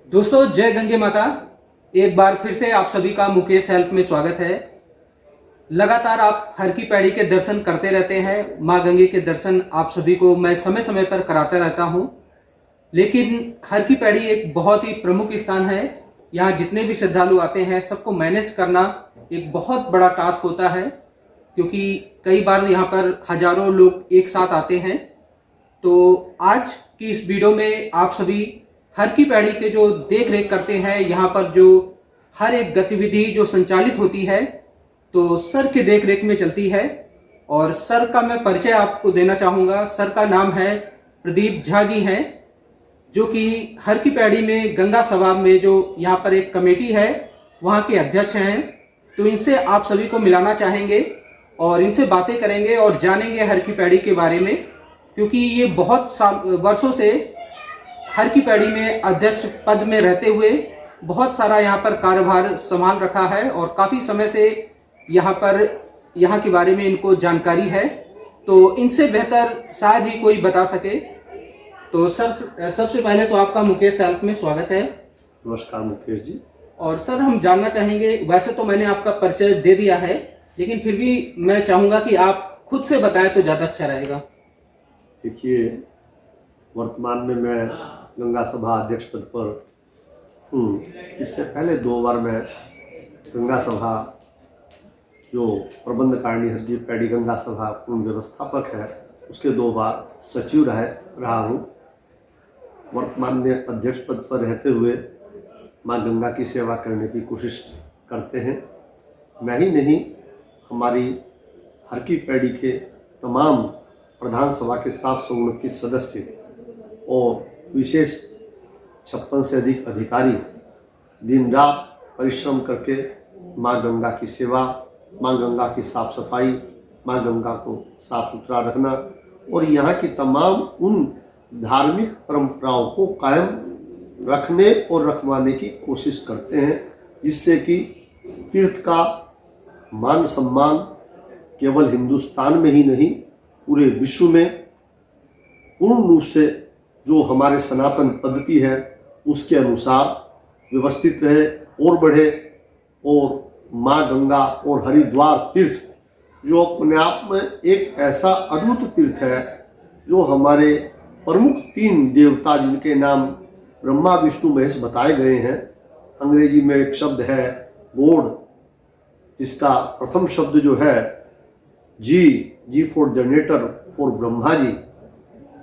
दोस्तों जय गंगे माता। एक बार फिर से आप सभी का मुकेश हेल्प में स्वागत है। लगातार आप हर की पैड़ी के दर्शन करते रहते हैं। माँ गंगे के दर्शन आप सभी को मैं समय समय पर कराता रहता हूँ। लेकिन हर की पैड़ी एक बहुत ही प्रमुख स्थान है। यहाँ जितने भी श्रद्धालु आते हैं सबको मैनेज करना एक बहुत बड़ा टास्क होता है, क्योंकि कई बार यहाँ पर हजारों लोग एक साथ आते हैं। तो आज की इस वीडियो में आप सभी हर की पैड़ी के जो देख रेख करते हैं, यहाँ पर जो हर एक गतिविधि जो संचालित होती है तो सर के देख रेख में चलती है। और सर का मैं परिचय आपको देना चाहूँगा। सर का नाम है प्रदीप झा जी हैं, जो कि हर की पैड़ी में गंगा सभा में जो यहाँ पर एक कमेटी है वहाँ के अध्यक्ष हैं। तो इनसे आप सभी को मिलाना चाहेंगे और इनसे बातें करेंगे और जानेंगे हर की पैड़ी के बारे में, क्योंकि ये बहुत वर्षों से हर की पैड़ी में अध्यक्ष पद में रहते हुए बहुत सारा यहाँ पर कार्यभार संभाल रखा है और काफ़ी समय से यहाँ के बारे में इनको जानकारी है। तो इनसे बेहतर शायद ही कोई बता सके। तो सर, सबसे पहले तो आपका मुकेश हेल्प में स्वागत है। नमस्कार मुकेश जी। और सर, हम जानना चाहेंगे, वैसे तो मैंने आपका परिचय दे दिया है, लेकिन फिर भी मैं चाहूँगा कि आप खुद से बताएं तो ज़्यादा अच्छा रहेगा। देखिए, वर्तमान में मैं गंगा सभा अध्यक्ष पद पर हूँ। इससे पहले 2 बार मैं गंगा सभा जो प्रबंध कारिणी हर की पैड़ी गंगा सभा पूर्ण व्यवस्थापक है उसके 2 बार सचिव रहा हूँ। वर्तमान में अध्यक्ष पद पर रहते हुए माँ गंगा की सेवा करने की कोशिश करते हैं। मैं ही नहीं, हमारी हर की पैड़ी के तमाम प्रधान सभा के 729 सदस्य और विशेष 56 से अधिक अधिकारी दिन रात परिश्रम करके माँ गंगा की सेवा, माँ गंगा की साफ सफाई, माँ गंगा को साफ सुथरा रखना और यहाँ की तमाम उन धार्मिक परंपराओं को कायम रखने और रखवाने की कोशिश करते हैं, जिससे कि तीर्थ का मान सम्मान केवल हिंदुस्तान में ही नहीं पूरे विश्व में पूर्ण रूप से जो हमारे सनातन पद्धति है उसके अनुसार व्यवस्थित रहे और बढ़े। और माँ गंगा और हरिद्वार तीर्थ जो अपने आप में एक ऐसा अद्भुत तीर्थ है, जो हमारे प्रमुख 3 देवता जिनके नाम ब्रह्मा विष्णु महेश बताए गए हैं। अंग्रेजी में एक शब्द है गॉड, जिसका प्रथम शब्द जो है जी for generator for Brahma ji,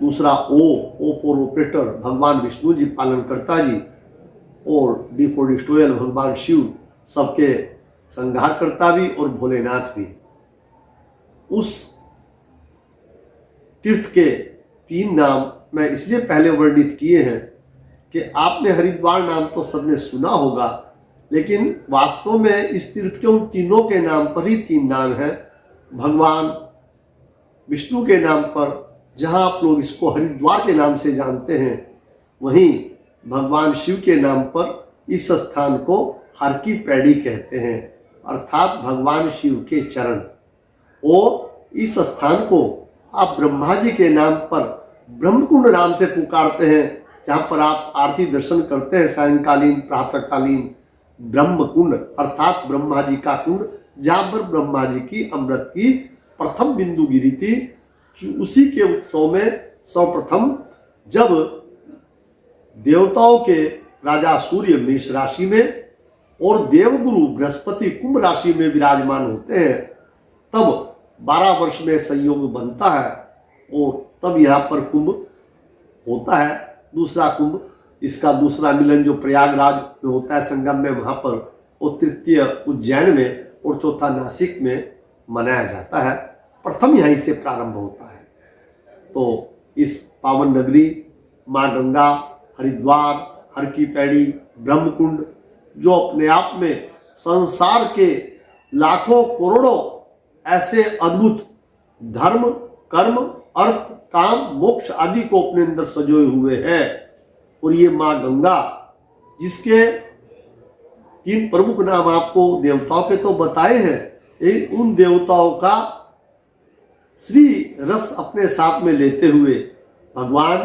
दूसरा ओ फॉर ऑपरेटर भगवान विष्णु जी पालनकर्ता जी, और डी फॉर डिस्ट्रॉयर भगवान शिव सबके संहारकर्ता भी और भोलेनाथ भी। उस तीर्थ के 3 नाम मैं इसलिए पहले वर्णित किए हैं कि आपने हरिद्वार नाम तो सबने सुना होगा, लेकिन वास्तव में इस तीर्थ के उन तीनों के नाम पर ही 3 नाम हैं। भगवान विष्णु के नाम पर जहां आप लोग इसको हरिद्वार के नाम से जानते हैं, वहीं भगवान शिव के नाम पर इस स्थान को हर की पैड़ी कहते हैं, अर्थात भगवान शिव के चरण। और इस स्थान को आप ब्रह्मा जी के नाम पर ब्रह्मकुंड नाम से पुकारते हैं, जहाँ पर आप आरती दर्शन करते हैं सायंकालीन प्रातःकालीन। ब्रह्मकुंड अर्थात ब्रह्मा जी का कुंड, जहाँ पर ब्रह्मा जी की अमृत की प्रथम बिंदु गिरी थी। उसी के उत्सव में सर्वप्रथम जब देवताओं के राजा सूर्य मेष राशि में और देवगुरु बृहस्पति कुंभ राशि में विराजमान होते हैं, तब 12 वर्ष में संयोग बनता है और तब यहाँ पर कुंभ होता है। दूसरा कुंभ, इसका दूसरा मिलन जो प्रयागराज में होता है संगम में, वहाँ पर, और तृतीय उज्जैन में और चौथा नासिक में मनाया जाता है। प्रथम यहीं से प्रारंभ होता है। तो इस पावन नगरी माँ गंगा, हरिद्वार, हर की पैड़ी, ब्रह्मकुंड, जो अपने आप में संसार के लाखों करोड़ों ऐसे अद्भुत धर्म, कर्म, अर्थ, काम, मोक्ष आदि को अपने अंदर सजोए हुए हैं। और ये माँ गंगा, जिसके 3 प्रमुख नाम आपको देवताओं के तो बताए हैं, उन देवताओं का श्री रस अपने साथ में लेते हुए भगवान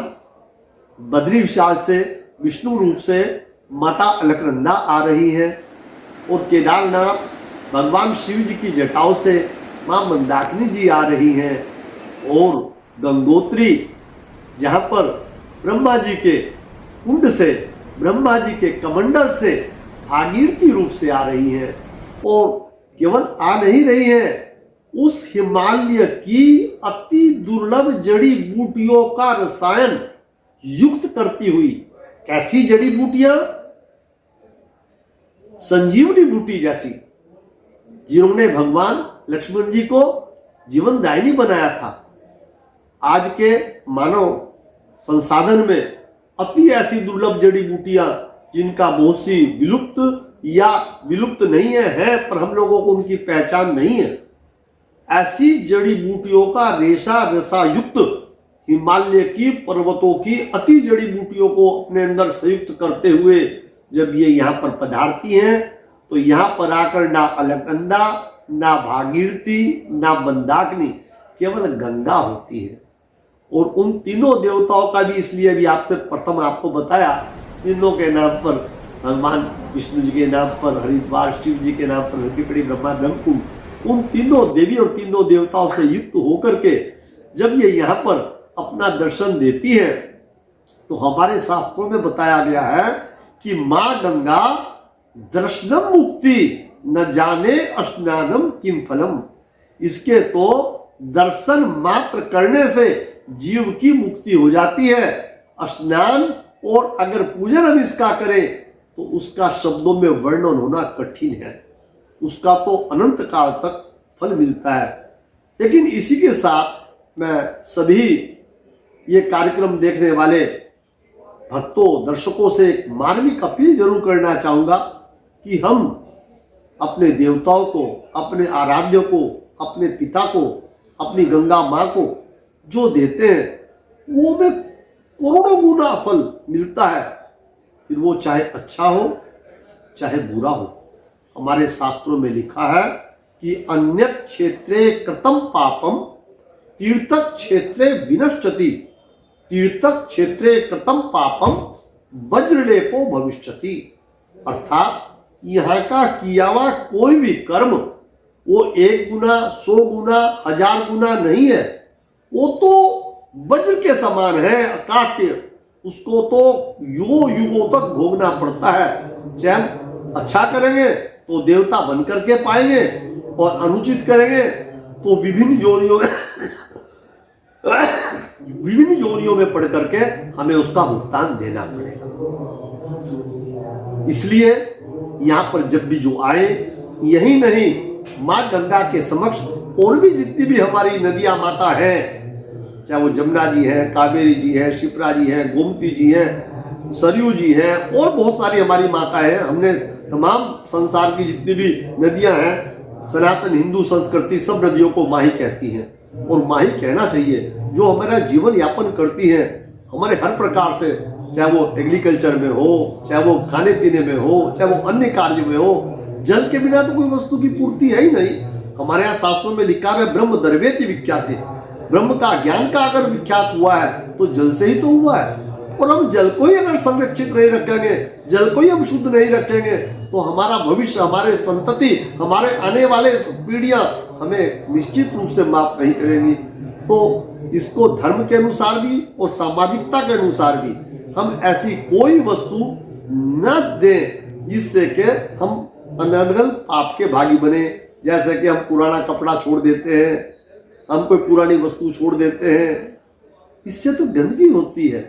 बद्री विशाल से विष्णु रूप से माता अलकनंदा आ रही हैं और केदारनाथ भगवान शिव जी की जटाओं से माँ मंदाकिनी जी आ रही हैं और गंगोत्री जहाँ पर ब्रह्मा जी के कुंड से, ब्रह्मा जी के कमंडल से भागीरथी रूप से आ रही हैं। और केवल आ नहीं रही हैं, उस हिमालय की अति दुर्लभ जड़ी बूटियों का रसायन युक्त करती हुई, कैसी जड़ी बूटियां? संजीवनी बूटी जैसी, जिन्होंने भगवान लक्ष्मण जी को जीवनदायिनी बनाया था। आज के मानव संसाधन में अति ऐसी दुर्लभ जड़ी बूटियां जिनका बहुत सी विलुप्त या विलुप्त नहीं है पर हम लोगों को उनकी पहचान नहीं है, ऐसी जड़ी बूटियों का रेशा रसा युक्त हिमालय की पर्वतों की अति जड़ी बूटियों को अपने अंदर संयुक्त करते हुए जब ये यहाँ पर पधारती हैं तो यहाँ पर आकर ना अलकनंदा, ना भागीरथी, ना मंदाकिनी, केवल गंगा होती है। और उन तीनों देवताओं का भी इसलिए अभी आपसे प्रथम आपको बताया, तीनों के नाम पर, भगवान विष्णु जी के नाम पर हरिद्वार, शिव जी के नाम पर हरकी ब्रह्मा ब्रह्मकुंड, उन तीनों देवी और तीनों देवताओं से युक्त होकर के जब ये यहाँ पर अपना दर्शन देती है तो हमारे शास्त्रों में बताया गया है कि माँ गंगा दर्शनम मुक्ति न जाने स्नानम किम फलम। इसके तो दर्शन मात्र करने से जीव की मुक्ति हो जाती है। स्नान और अगर पूजन हम इसका करें तो उसका शब्दों में वर्णन होना कठिन है, उसका तो अनंत काल तक फल मिलता है। लेकिन इसी के साथ मैं सभी ये कार्यक्रम देखने वाले भक्तों, दर्शकों से एक मार्मिक अपील जरूर करना चाहूँगा कि हम अपने देवताओं को, अपने आराध्य को, अपने पिता को, अपनी गंगा माँ को जो देते हैं वो में करोड़ों गुना फल मिलता है, फिर वो चाहे अच्छा हो चाहे बुरा हो। हमारे शास्त्रों में लिखा है कि अन्य क्षेत्रे कृतम पापम तीर्थ क्षेत्रे विनश्यति, तीर्थ क्षेत्रे कृतम पापम वज्रलेपो भविष्यति। अर्थात यहाँ का किया हुआ कोई भी कर्म वो 1 गुना, 100 गुना, 1000 गुना नहीं है, वो तो वज्र के समान है, अकाट्य। उसको तो युगों युगों तक भोगना पड़ता है। चाहे हम अच्छा करेंगे तो देवता बन करके पाएंगे और अनुचित करेंगे तो विभिन्न योनियों में पढ़ करके हमें उसका भुगतान देना पड़ेगा। इसलिए यहाँ पर जब भी जो आए, यही नहीं माँ गंगा के समक्ष और भी जितनी भी हमारी नदियाँ माता हैं, चाहे वो जमुना जी है, कावेरी जी है, शिप्रा जी है, गोमती जी है, सरयू जी है और बहुत सारी हमारी माता है। हमने तमाम संसार की जितनी भी नदियां हैं, सनातन हिंदू संस्कृति सब नदियों को माही कहती हैं और माही कहना चाहिए। जो हमारा जीवन यापन करती हैं हमारे हर प्रकार से, चाहे वो एग्रीकल्चर में हो, चाहे वो खाने पीने में हो, चाहे वो अन्य कार्य में हो, जल के बिना तो कोई वस्तु की पूर्ति है ही नहीं। हमारे यहाँ शास्त्रों में लिखा है ब्रह्म द्रव्येति विख्याति, ब्रह्म का ज्ञान का अगर विख्यात हुआ है तो जल से ही तो हुआ है। और हम जल को ही अगर संरक्षित नहीं रखेंगे, जल को ही हम शुद्ध नहीं रखेंगे तो हमारा भविष्य, हमारे संतति, हमारे आने वाले पीढ़ियां हमें निश्चित रूप से माफ नहीं करेंगी। तो इसको धर्म के अनुसार भी और सामाजिकता के अनुसार भी हम ऐसी कोई वस्तु न दें जिससे कि हम अनर्गल पाप के भागी बने। जैसे कि हम पुराना कपड़ा छोड़ देते हैं, हम कोई पुरानी वस्तु छोड़ देते हैं, इससे तो गंदगी होती है।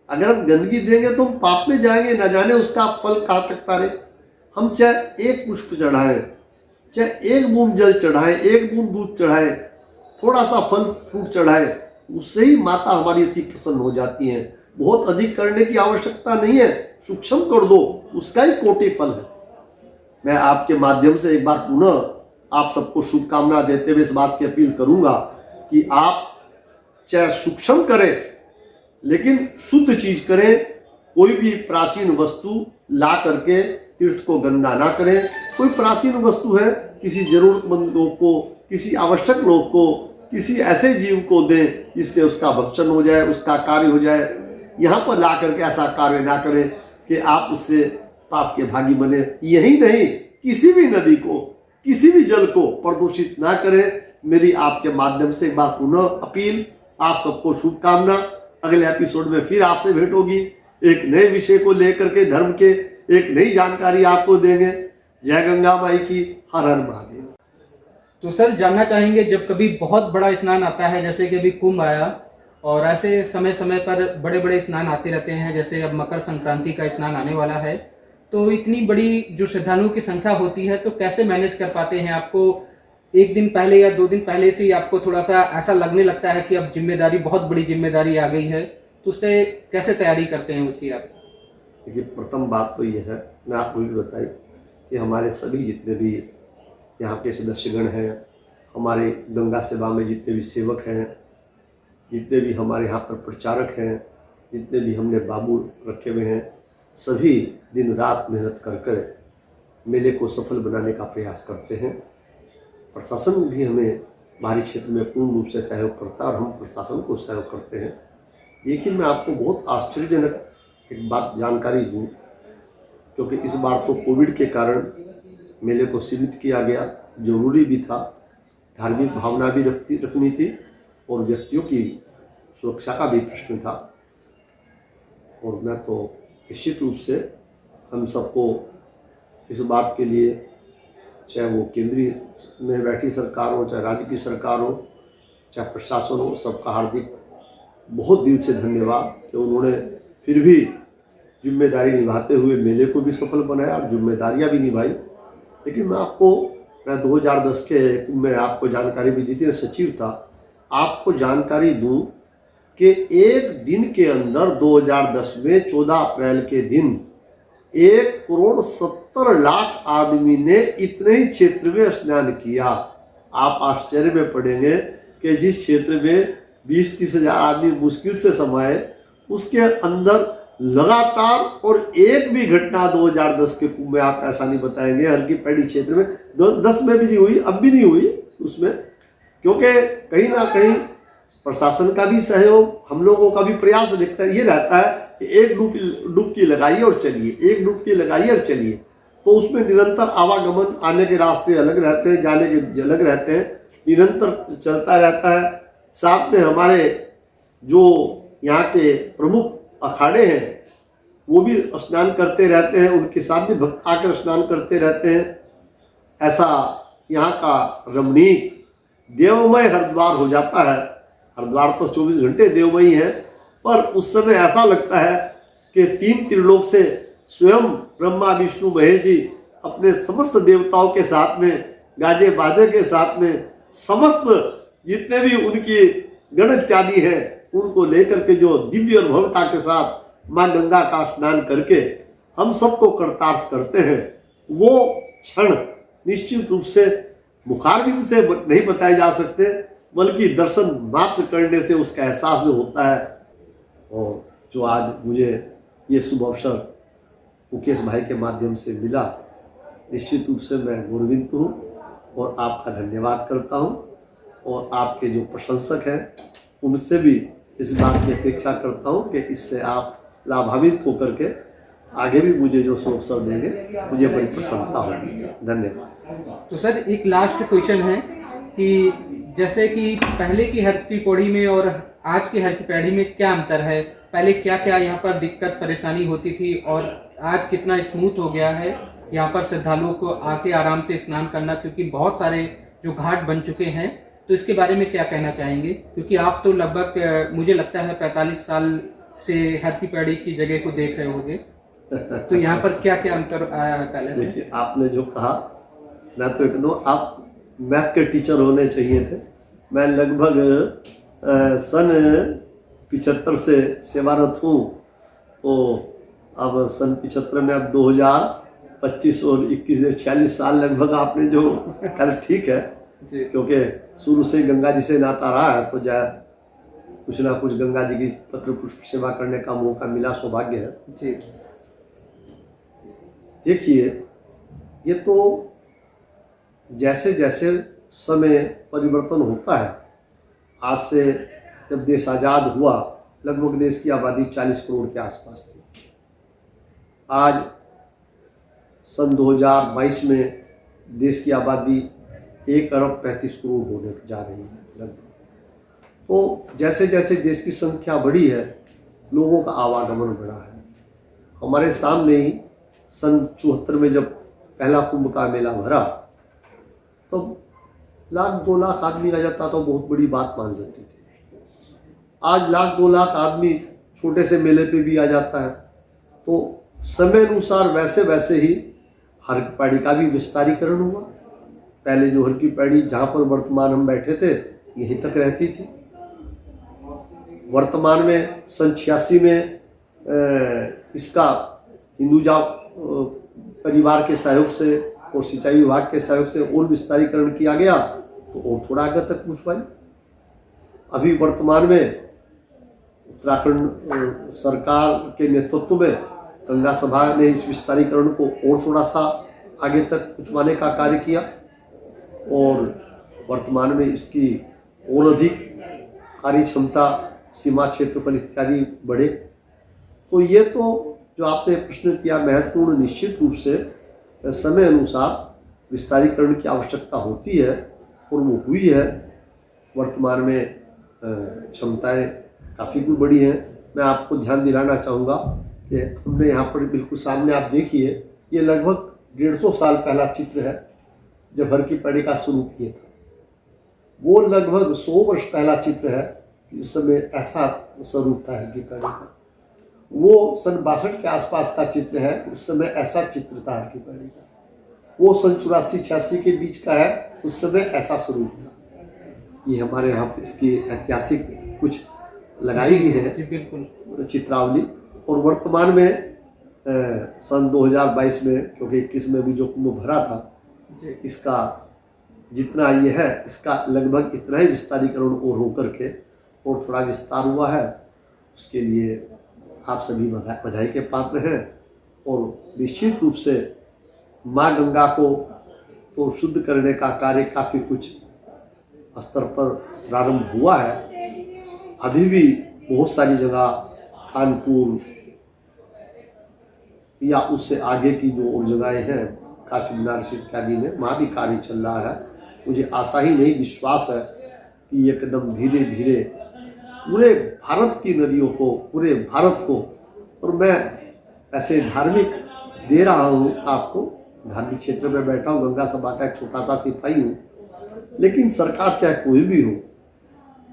अगर हम गंदगी देंगे तो हम पाप में जाएंगे, न जाने उसका फल कहाँ तक तारे। हम चाहे 1 पुष्प चढ़ाएं, चाहे 1 बूंद जल चढ़ाएं, 1 बूंद दूध चढ़ाएं, थोड़ा सा फल फ्रूट चढ़ाएं, उससे ही माता हमारी अति प्रसन्न हो जाती हैं। बहुत अधिक करने की आवश्यकता नहीं है, सूक्ष्म कर दो, उसका ही कोटि फल है। मैं आपके माध्यम से एक बार पुनः आप सबको शुभकामना देते हुए इस बात की अपील करूंगा कि आप चाहे सूक्ष्म करें लेकिन शुद्ध चीज करें। कोई भी प्राचीन वस्तु ला करके तीर्थ को गंदा ना करें। कोई प्राचीन वस्तु है, किसी जरूरतमंद लोग को, किसी आवश्यक लोग को, किसी ऐसे जीव को दें जिससे उसका भक्षण हो जाए, उसका कार्य हो जाए। यहाँ पर ला करके ऐसा कार्य ना करें कि आप उससे पाप के भागी बने। यही नहीं, किसी भी नदी को, किसी भी जल को प्रदूषित ना करें। मेरी आपके माध्यम से एक बार पुनः अपील। आप सबको शुभकामना। अगले एपिसोड में फिर आपसे भेंट होगी, एक नए विषय को लेकर के, धर्म के एक नई जानकारी आपको देंगे। जय गंगा माई की, हर हर महादेव। तो सर जानना चाहेंगे, जब कभी बहुत बड़ा स्नान आता है, जैसे कि अभी कुंभ आया, और ऐसे समय समय पर बड़े बड़े स्नान आते रहते हैं, जैसे अब मकर संक्रांति का स्नान आने वाला है, तो इतनी बड़ी जो श्रद्धालुओं की संख्या होती है, तो कैसे मैनेज कर पाते हैं? आपको एक दिन पहले या 2 दिन पहले से ही आपको थोड़ा सा ऐसा लगने लगता है कि अब जिम्मेदारी, बहुत बड़ी जिम्मेदारी आ गई है, तो उससे कैसे तैयारी करते हैं उसकी आप? देखिए, प्रथम बात तो ये है, मैं आपको भी बताई कि हमारे सभी जितने भी यहाँ के सदस्यगण हैं, हमारे गंगा सेवा में जितने भी सेवक हैं, जितने भी हमारे यहाँ पर प्रचारक हैं, जितने भी हमने बाबू रखे हुए हैं, सभी दिन रात मेहनत कर कर मेले को सफल बनाने का प्रयास करते हैं। प्रशासन भी हमें बाहरी क्षेत्र में पूर्ण रूप से सहयोग करता है और हम प्रशासन को सहयोग करते हैं। लेकिन मैं आपको बहुत आश्चर्यजनक एक बात जानकारी दूँ, क्योंकि इस बार तो कोविड के कारण मेले को सीमित किया गया, जरूरी भी था, धार्मिक भावना भी रखनी थी और व्यक्तियों की सुरक्षा का भी प्रश्न था। और मैं तो निश्चित रूप से हम सबको इस बात के लिए, चाहे वो केंद्रीय में बैठी सरकार हो, चाहे राज्य की सरकार हो, चाहे प्रशासन हो, सबका हार्दिक बहुत दिल से धन्यवाद कि उन्होंने फिर भी जिम्मेदारी निभाते हुए मेले को भी सफल बनाया और जिम्मेदारियां भी निभाई। लेकिन मैं 2010 के में आपको जानकारी भी दी थी, सचिव था, आपको जानकारी दूं कि एक दिन के अंदर 2010 में 14 अप्रैल के दिन 1,70,00,000 आदमी ने इतने ही क्षेत्र में स्नान किया। आप आश्चर्य में पड़ेंगे कि जिस क्षेत्र में 20-30 हज़ार आदमी मुश्किल से समाये, उसके अंदर लगातार और एक भी घटना 2010 के कुंभ में आप ऐसा नहीं बताएंगे, हल्की पैड़ी क्षेत्र में 10 में भी नहीं हुई, अब भी नहीं हुई उसमें, क्योंकि कहीं ना कहीं प्रशासन का भी सहयोग, हम लोगों का भी प्रयास दिखता है, ये रहता है कि एक डुबकी लगाइए और चलिए, एक डुबकी लगाइए और चलिए। तो उसमें निरंतर आवागमन, आने के रास्ते अलग रहते हैं, जाने के अलग रहते हैं, निरंतर चलता रहता है। साथ में हमारे जो यहाँ के प्रमुख अखाड़े हैं वो भी स्नान करते रहते हैं, उनके साथ भी भक्त आकर स्नान करते रहते हैं। ऐसा यहाँ का रमणीक देवमय हरिद्वार हो जाता है। हरिद्वार तो 24 घंटे देवमयी है, पर उस समय ऐसा लगता है कि 3 त्रिलोक से स्वयं ब्रह्मा विष्णु महेश जी अपने समस्त देवताओं के साथ में, गाजे बाजे के साथ में, समस्त जितने भी उनकी गण इत्यादि हैं उनको लेकर के जो दिव्य और भव्यता के साथ माँ गंगा का स्नान करके हम सबको कृतार्थ करते हैं, वो क्षण निश्चित रूप से मुखारबिंद से नहीं बताए जा सकते, बल्कि दर्शन मात्र करने से उसका एहसास जो होता है। और जो आज मुझे ये शुभ अवसर मुकेश भाई के माध्यम से मिला, निश्चित रूप से मैं गौरवित हूँ और आपका धन्यवाद करता हूँ। और आपके जो प्रशंसक हैं उनसे भी इस बात की अपेक्षा करता हूँ कि इससे आप लाभान्वित होकर के आगे भी मुझे जो अवसर देंगे, मुझे बड़ी प्रसन्नता होगी। धन्यवाद। तो सर एक लास्ट क्वेश्चन है कि जैसे कि पहले की हर की पौड़ी में और आज की हर की पौड़ी में क्या अंतर है? पहले क्या क्या यहाँ पर दिक्कत परेशानी होती थी और आज कितना स्मूथ हो गया है यहाँ पर श्रद्धालुओं को आके आराम से स्नान करना, क्योंकि बहुत सारे जो घाट बन चुके हैं, तो इसके बारे में क्या कहना चाहेंगे? क्योंकि आप तो लगभग मुझे लगता है 45 साल से हर की पौड़ी की जगह को देख रहे होंगे, तो यहाँ पर क्या क्या अंतर आया है पहले से? देखिए, आपने जो कहा, मैं तो एकदम, आप मैथ के टीचर होने चाहिए थे। मैं लगभग सन 75 से सेवारत हूँ, तो अब सन 75 में अब 2025 और 21 46 साल लगभग आपने जो कहा ठीक है जी। क्योंकि शुरू से गंगा जी से नाता रहा है, तो जाए कुछ ना कुछ गंगा जी की पत्र पुष्प सेवा करने का मौका मिला, सौभाग्य है जी। देखिए, ये तो जैसे जैसे समय परिवर्तन होता है, आज से जब देश आज़ाद हुआ लगभग देश की आबादी 40 करोड़ के आसपास थी। आज सन 2022 में देश की आबादी 1 अरब 35 करोड़ होने जा रही है लगभग। तो जैसे जैसे देश की संख्या बढ़ी है, लोगों का आवागमन बढ़ा है। हमारे सामने ही सन 74 में जब पहला कुंभ का मेला भरा, तो 1-2 लाख आदमी आ जाता तो बहुत बड़ी बात मान लेते थे। आज 1-2 लाख आदमी छोटे से मेले पे भी आ जाता है। तो समय अनुसार वैसे वैसे ही हर की पैड़ी का भी विस्तारीकरण हुआ। पहले जो हर की पैड़ी जहाँ पर वर्तमान हम बैठे थे, यहीं तक रहती थी। वर्तमान में सन 86 में इसका हिंदुजा परिवार के सहयोग से और सिंचाई विभाग के सहयोग से और विस्तारीकरण किया गया, तो और थोड़ा आगे तक पहुँच पाई। अभी वर्तमान में उत्तराखंड सरकार के नेतृत्व में गंगा सभा ने इस विस्तारीकरण को और थोड़ा सा आगे तक पहुँचवाने का कार्य किया और वर्तमान में इसकी और अधिक कार्य क्षमता, सीमा क्षेत्रफल इत्यादि बढ़े। तो ये तो जो आपने प्रश्न किया महत्वपूर्ण, निश्चित रूप से समय अनुसार विस्तारीकरण की आवश्यकता होती है और वो हुई है। वर्तमान में क्षमताएं काफ़ी कुछ बड़ी हैं। मैं आपको ध्यान दिलाना चाहूँगा कि हमने यहाँ पर बिल्कुल सामने आप देखिए, ये लगभग 150 साल पहला चित्र है जब हर की पैड़ी का शुरू किया था। वो लगभग 100 वर्ष पहला चित्र है, इस समय ऐसा स्वरूप था हर की पैड़ी का। वो सन 62 के आसपास का चित्र है, उस समय ऐसा चित्र था हर की पैड़ी का। वो सन 84-86 के बीच का है, उस समय ऐसा स्वरूप था। ये हमारे यहाँ पर इसकी ऐतिहासिक कुछ लगाई गई है बिल्कुल चित्रावली। और वर्तमान में सन 2022 में, क्योंकि 21 में भी जो कुंभ भरा था, इसका जितना ये है, इसका लगभग इतना ही विस्तारीकरण और होकर के और थोड़ा विस्तार हुआ है। उसके लिए आप सभी बधाई के पात्र हैं। और निश्चित रूप से माँ गंगा को तो शुद्ध करने का कार्य काफ़ी कुछ स्तर पर प्रारंभ हुआ है। अभी भी बहुत सारी जगह, कानपुर या उससे आगे की जो और जगहें हैं, काशी बनारस इत्यादि में, वहाँ भी कार्य चल रहा है। मुझे आशा ही नहीं, विश्वास है कि एकदम धीरे धीरे पूरे भारत की नदियों को, पूरे भारत को, और मैं ऐसे धार्मिक दे रहा हूँ आपको, धार्मिक क्षेत्र में बैठा हूँ, गंगा सभा का एक छोटा सा सिपाही हूँ, लेकिन सरकार चाहे कोई भी हो,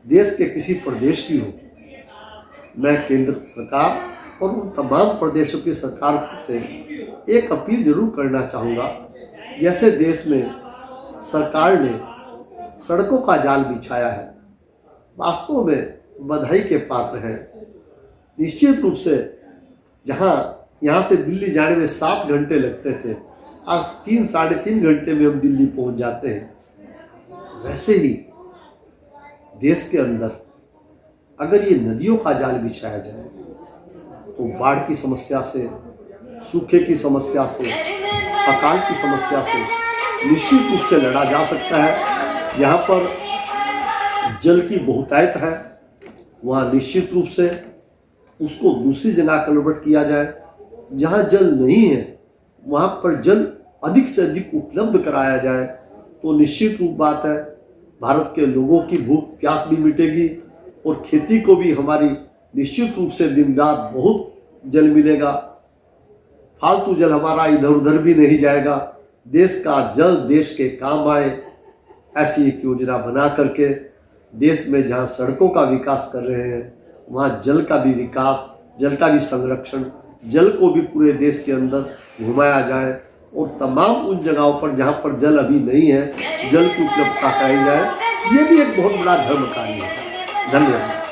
देश के किसी प्रदेश की हो, मैं केंद्र सरकार और उन तमाम प्रदेशों की सरकार से एक अपील जरूर करना चाहूँगा। जैसे देश में सरकार ने सड़कों का जाल बिछाया है, वास्तव में बधाई के पात्र हैं। निश्चित रूप से जहाँ यहाँ से दिल्ली जाने में 7 घंटे लगते थे, आज 3-3.5 घंटे में हम दिल्ली पहुँच जाते हैं। वैसे ही देश के अंदर अगर ये नदियों का जाल बिछाया जाए तो बाढ़ की समस्या से, सूखे की समस्या से, अकाल की समस्या से निश्चित रूप से लड़ा जा सकता है। यहाँ पर जल की बहुतायत है, वहाँ निश्चित रूप से उसको दूसरी जगह कन्वर्ट किया जाए। जहाँ जल नहीं है वहाँ पर जल अधिक से अधिक उपलब्ध कराया जाए, तो निश्चित रूप बात है भारत के लोगों की भूख प्यास भी मिटेगी और खेती को भी हमारी निश्चित रूप से दिन रात बहुत जल मिलेगा। फालतू जल हमारा इधर उधर भी नहीं जाएगा। देश का जल देश के काम आए, ऐसी एक योजना बना करके देश में जहाँ सड़कों का विकास कर रहे हैं, वहाँ जल का भी विकास, जल का भी संरक्षण, जल को भी पूरे देश के अंदर घुमाया जाए और तमाम उन जगहों पर जहाँ पर जल अभी नहीं है, जल की उपलब्धता कराई जाए। ये भी एक बहुत बड़ा धर्म कार्य है। धन्यवाद।